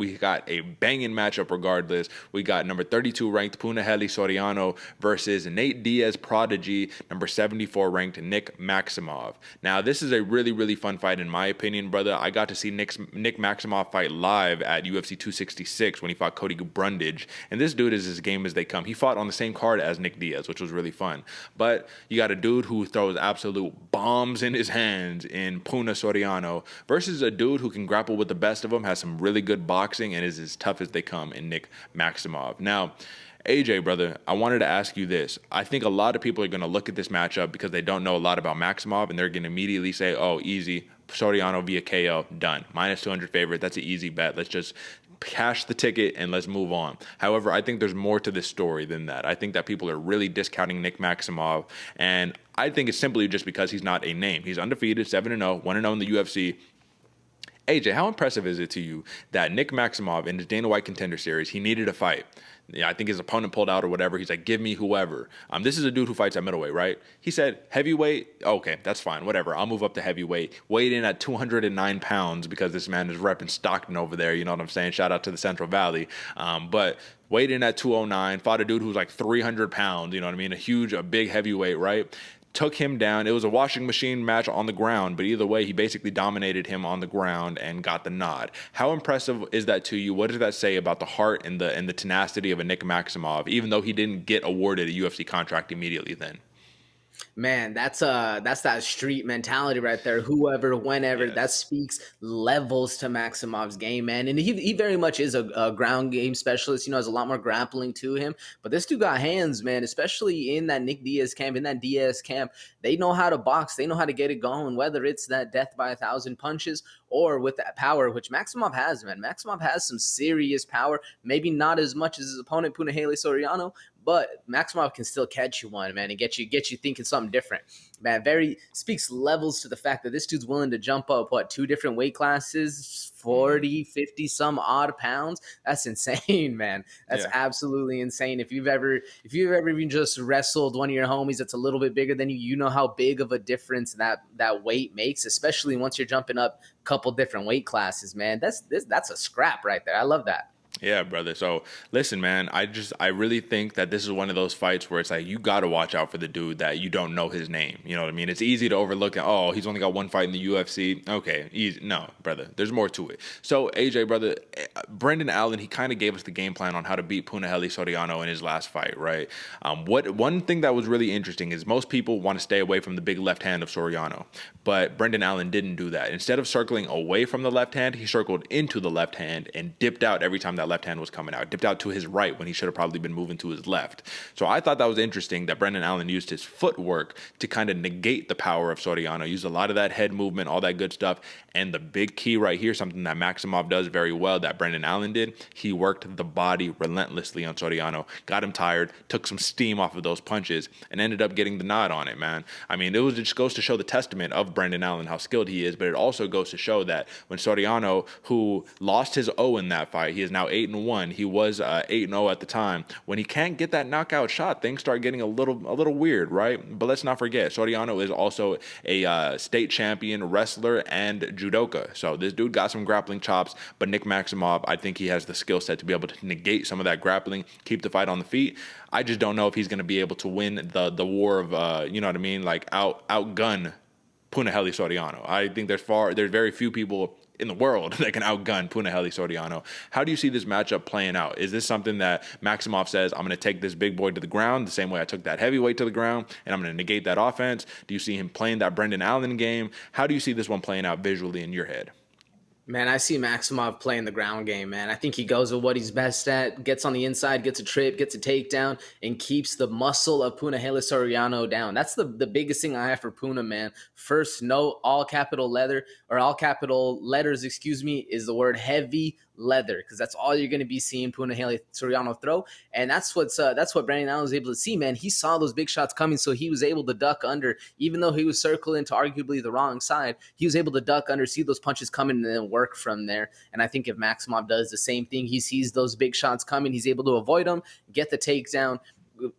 we got a banging matchup regardless. We got number 32 ranked Punahele Soriano versus Nate Diaz prodigy, number 74 ranked Nick Maximov. Now, this is a really, really fun fight in my opinion, brother. I got to see Nick Maximov fight live at UFC 266 when he fought Cody Brundage, and this dude is as game as they come. He fought on the same card as Nick Diaz, which was really fun. But you got a dude who throws absolute bombs in his hands in Puna Soriano versus a dude who can grapple with the best of them, has some really good boxing, and is as tough as they come in Nick Maximov. Now, AJ, brother, I wanted to ask you this. I think a lot of people are going to look at this matchup because they don't know a lot about Maximov, and they're going to immediately say, oh, easy, Soriano via KO, done. Minus 200 favorite, that's an easy bet. Let's just cash the ticket and let's move on. However, I think there's more to this story than that. I think that people are really discounting Nick Maximov, and I think it's simply just because he's not a name. He's undefeated, 7-0, 1-0 in the UFC. AJ, how impressive is it to you that Nick Maximov in his Dana White Contender Series, he needed a fight? Yeah, I think his opponent pulled out or whatever. He's like, give me whoever. This is a dude who fights at middleweight, right? He said, heavyweight, okay, that's fine, whatever. I'll move up to heavyweight. Weighed in at 209 pounds because this man is repping Stockton over there. You know what I'm saying? Shout out to the Central Valley. But weighed in at 209, fought a dude who's like 300 pounds, you know what I mean? A big heavyweight, right? Took him down. It was a washing machine match on the ground, but either way, he basically dominated him on the ground and got the nod. How impressive is that to you? What does that say about the heart and the tenacity of a Nick Maximov, even though he didn't get awarded a UFC contract immediately then? Man, that's that street mentality right there. Whoever, whenever, Yes. that speaks levels to Maximov's game, man. And he very much is a ground game specialist. You know, has a lot more grappling to him. But this dude got hands, man. Especially in that Nick Diaz camp, they know how to box. They know how to get it going. Whether it's that death by 1,000 punches or with that power, which Maximov has, man. Maximov has some serious power. Maybe not as much as his opponent Punahele Soriano, but Maximov can still catch you one, man, and get you thinking something different. Man, very speaks levels to the fact that this dude's willing to jump up, 2 different weight classes, 40, 50 some odd pounds. That's insane, man. That's absolutely insane. If you've ever even just wrestled one of your homies that's a little bit bigger than you, you know how big of a difference that weight makes, especially once you're jumping up a couple different weight classes, man. That's a scrap right there. I love that. Yeah, brother. So listen, man, I really think that this is one of those fights where it's like, you got to watch out for the dude that you don't know his name. You know what I mean? It's easy to overlook it. Oh, he's only got one fight in the UFC. Okay, easy. No, brother, there's more to it. So AJ, brother, Brendan Allen, he kind of gave us the game plan on how to beat Punahele Soriano in his last fight, right? One thing that was really interesting is most people want to stay away from the big left hand of Soriano, but Brendan Allen didn't do that. Instead of circling away from the left hand, he circled into the left hand and dipped out every time that left hand was coming out, dipped out to his right when he should have probably been moving to his left. So I thought that was interesting that Brendan Allen used his footwork to kind of negate the power of Soriano, used a lot of that head movement, all that good stuff. And the big key right here, something that Maximov does very well that Brendan Allen did, he worked the body relentlessly on Soriano, got him tired, took some steam off of those punches, and ended up getting the nod on it, man. I mean, it just goes to show the testament of Brendan Allen, how skilled he is, but it also goes to show that when Soriano, who lost his O in that fight, he is now 8-1. He was 8-0 at the time. When he can't get that knockout shot, things start getting a little weird, right? But let's not forget, Soriano is also a state champion wrestler and judoka. So this dude got some grappling chops, but Nick Maximov, I think he has the skill set to be able to negate some of that grappling, keep the fight on the feet. I just don't know if he's going to be able to win the war of, you know what I mean, like outgun Punahele Soriano. I think there's very few people in the world that can outgun Punahele Soriano. How do you see this matchup playing out? Is this something that Maximov says, I'm going to take this big boy to the ground the same way I took that heavyweight to the ground, and I'm going to negate that offense? Do you see him playing that Brendan Allen game? How do you see this one playing out visually in your head? Man, I see Maximov playing the ground game, man. I think he goes with what he's best at, gets on the inside, gets a trip, gets a takedown, and keeps the muscle of Punahele Soriano down. That's the biggest thing I have for Puna, man. First note, all capital letters, is the word heavy leather, because that's all you're going to be seeing Punahele Soriano throw. And that's what Brandon Allen was able to see, man. He saw those big shots coming, so he was able to duck under. Even though he was circling to arguably the wrong side, he was able to duck under, see those punches coming, and then work from there. And I think if Maximov does the same thing, he sees those big shots coming, he's able to avoid them, get the takedown,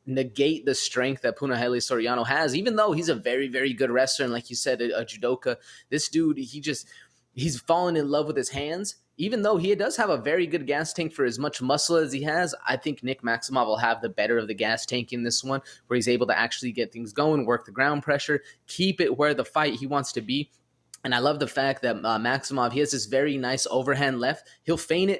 negate the strength that Punahele Soriano has, even though he's a very, very good wrestler. And like you said, a judoka, this dude, he's fallen in love with his hands. even though he does have a very good gas tank for as much muscle as he has, I think Nick Maximov will have the better of the gas tank in this one, where he's able to actually get things going, work the ground pressure, keep it where the fight he wants to be. And I love the fact that Maximov, he has this very nice overhand left. He'll feign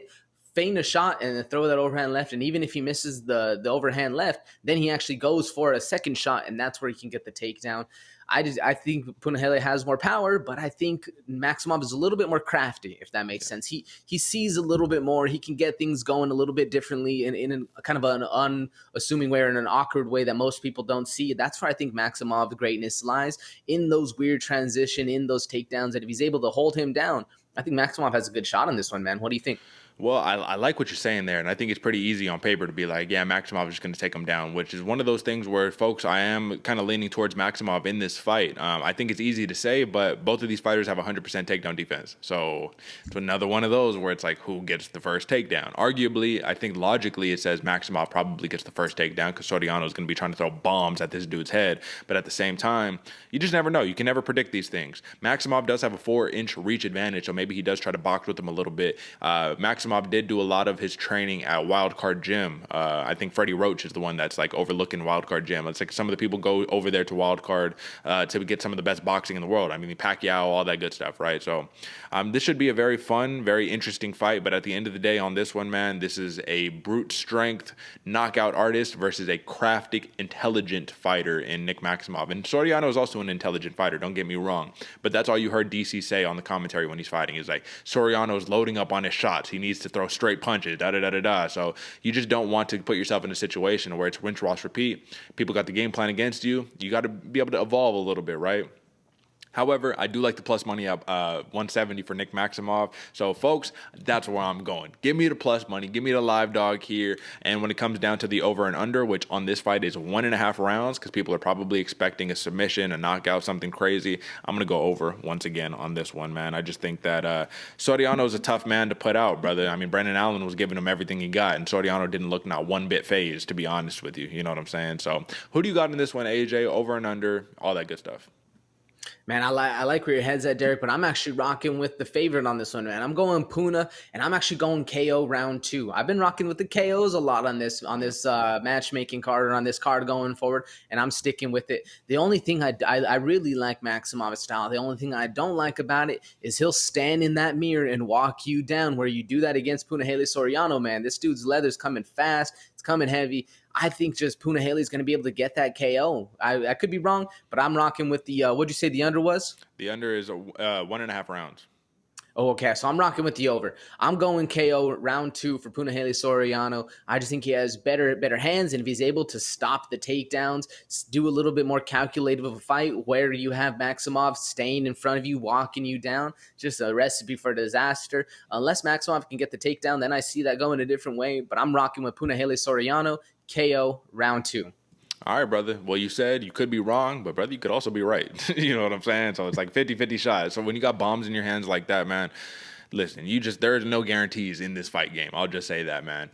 a shot and then throw that overhand left. And even if he misses the overhand left, then he actually goes for a second shot, and that's where he can get the takedown. I think Punahele has more power, but I think Maximov is a little bit more crafty, if that makes sense. He sees a little bit more. He can get things going a little bit differently in a kind of an unassuming way or in an awkward way that most people don't see. That's where I think Maximov greatness lies, in those weird transition, in those takedowns, that if he's able to hold him down, I think Maximov has a good shot on this one, man. What do you think? Well, I like what you're saying there, and I think it's pretty easy on paper to be like, yeah, Maximov is just going to take him down, which is one of those things where, folks, I am kind of leaning towards Maximov in this fight. I think it's easy to say, but both of these fighters have 100% takedown defense. So it's another one of those where it's like, who gets the first takedown? Arguably, I think logically it says Maximov probably gets the first takedown because Soriano is going to be trying to throw bombs at this dude's head. But at the same time, you just never know. You can never predict these things. Maximov does have a 4-inch reach advantage, so maybe he does try to box with him a little bit. Maximov did do a lot of his training at Wildcard Gym. I think Freddie Roach is the one that's like overlooking Wildcard Gym. It's like some of the people go over there to Wildcard to get some of the best boxing in the world. I mean, Pacquiao, all that good stuff, right? So this should be a very fun, very interesting fight. But at the end of the day on this one, man, this is a brute strength knockout artist versus a crafty, intelligent fighter in Nick Maximov. And Soriano is also an intelligent fighter, don't get me wrong. But that's all you heard DC say on the commentary when he's fighting. He's like, Soriano's loading up on his shots. He needs to throw straight punches, da-da-da-da-da. So you just don't want to put yourself in a situation where it's rinse, wash, repeat. People got the game plan against you. You got to be able to evolve a little bit, right? However, I do like the plus money up 170 for Nick Maximov. So, folks, that's where I'm going. Give me the plus money. Give me the live dog here. And when it comes down to the over and under, which on this fight is 1.5 rounds, because people are probably expecting a submission, a knockout, something crazy, I'm going to go over once again on this one, man. I just think that Soriano is a tough man to put out, brother. I mean, Brendan Allen was giving him everything he got, and Soriano didn't look not one bit phased, to be honest with you. You know what I'm saying? So, who do you got in this one, AJ? Over and under, all that good stuff. Man, I like where your head's at, Derek, but I'm actually rocking with the favorite on this one, man. I'm going Puna, and I'm actually going KO round 2. I've been rocking with the KOs a lot on this matchmaking card, or on this card going forward, and I'm sticking with it. The only thing I really like Maximov's style. The only thing I don't like about it is he'll stand in that mirror and walk you down. Where you do that against Punahele Soriano, man, this dude's leather's coming fast. It's coming heavy. I think just Punahele is going to be able to get that KO. I could be wrong, but I'm rocking with the, what'd you say the under was? The under is 1.5 rounds. Oh, okay. So I'm rocking with the over. I'm going KO round 2 for Punahele Soriano. I just think he has better hands, and if he's able to stop the takedowns, do a little bit more calculated of a fight where you have Maximov staying in front of you, walking you down, just a recipe for disaster. Unless Maximov can get the takedown, then I see that going a different way. But I'm rocking with Punahele Soriano, KO round 2. All right, brother. Well, you said you could be wrong, but, brother, you could also be right. You know what I'm saying? So it's like 50-50 shots. So when you got bombs in your hands like that, man, listen, there's no guarantees in this fight game. I'll just say that, man.